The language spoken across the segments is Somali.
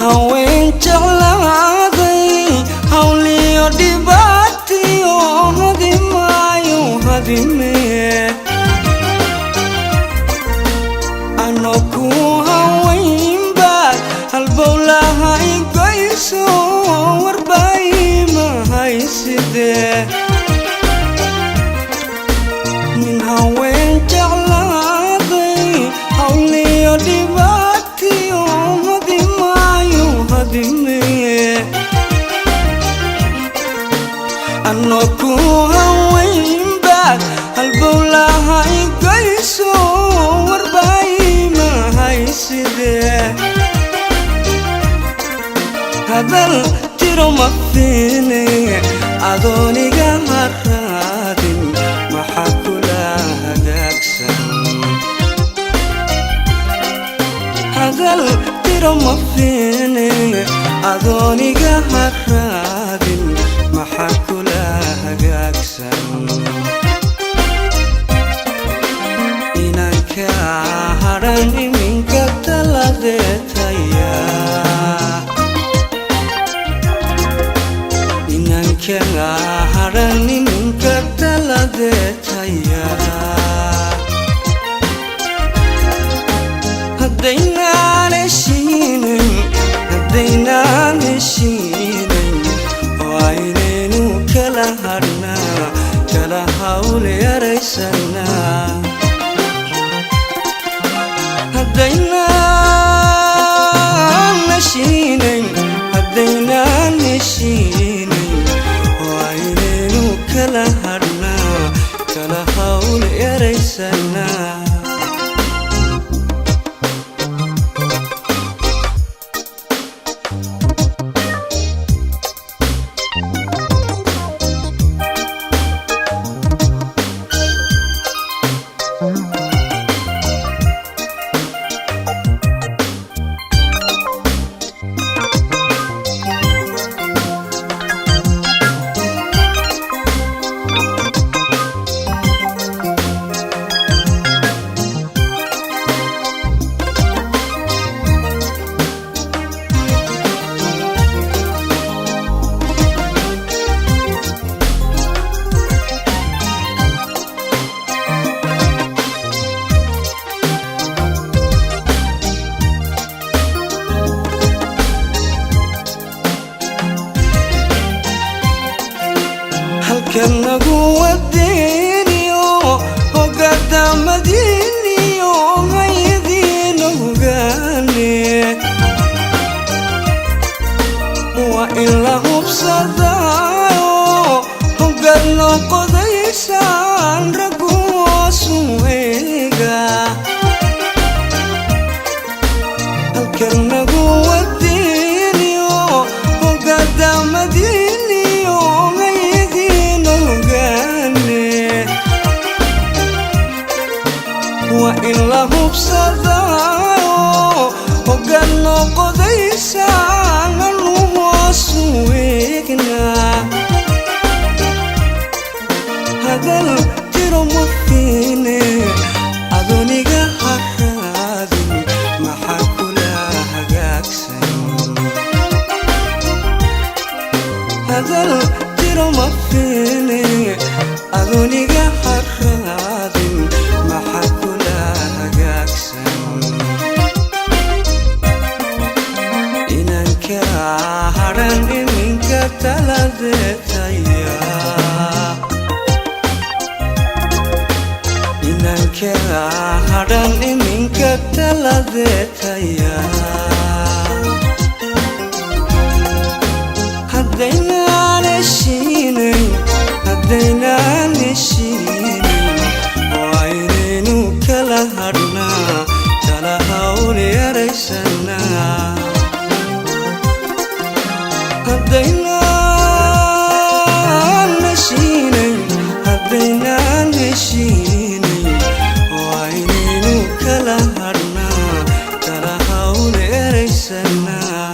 haween jeclaaday hawliyo dhibaatiyo hadimaayo hadimee ano ku haweenbaad halbowlaha igayso warbay mahaysidee nin haween jeclaaday hawliyo dhibaatiyo hadimaayo hadimee ano ku haweenbaad halbowlaha igayso warbay mahaysidee hadal tiro ma fiine adooniga haraadin maxaa kula hagaagsan hadal tiro ma fiine adooniga haraadin maxaa kula hagaagsan inanka haran iminka taladeetaya inanka haran iminka taladeetaya haddaynaan heshiinayn oo aynaynu kala hadhnaa kala hawl yaraysanaa haddaynaan heshiinayn oo aynaynu kala hadhnaa kala hawl yaraysanaa kanagu wadeeniyo hogaadamadiniyo hayadiina hogaane waa in la hubsadaayo hogaad noqodaysaan raggu hoosu eega halkanagu wadeeniyo hogaadamadiniyo waa in la hubsadaayo hogaad noqodaysaan anu hoosu eegnaa hadal tiro ma fiine adooniga haraadin maxaa kula hagaagsan hadal tiro ma fiine adooniga haraadin maxaa kula hagaagsan inanka haran iminka taladeetaya inanka haran iminka taladeetaya haddaynaan heshiinayn oo aynaynu kala hadhnaa kala hawl yaraysanaa haddaynaan heshiinayn oo aynaynu kala hadhnaa kala hawl yaraysanaa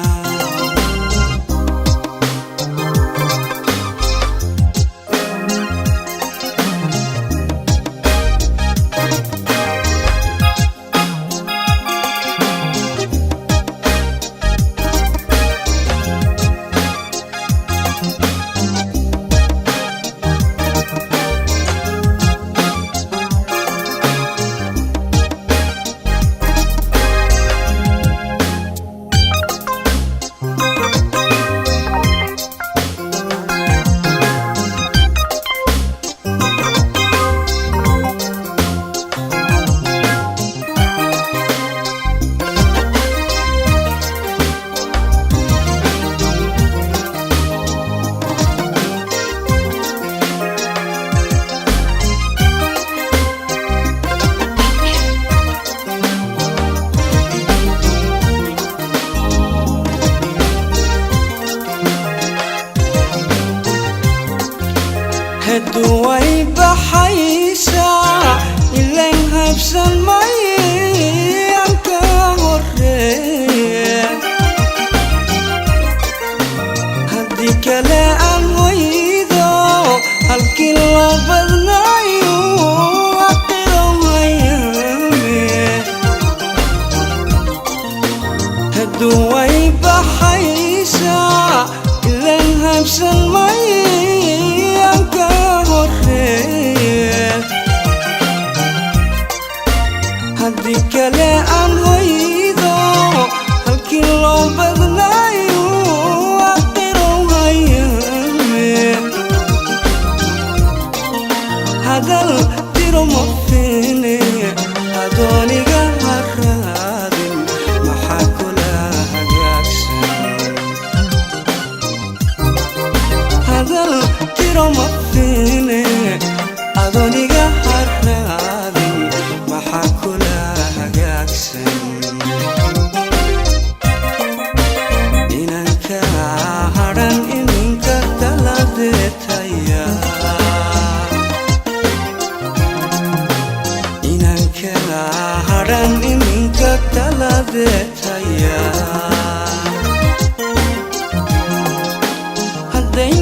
kale aan hoydo halkii loo badnaayo aqiro hayame hadal tiro ma fiine adooniga haraadin maxaa kula hagaagsan hadal tiro ma fiine adooniga haraadin maxaa kula hagaagsan inanka hadhan iminka taladeetaya inanka hadhan iminka taladeetaya hadday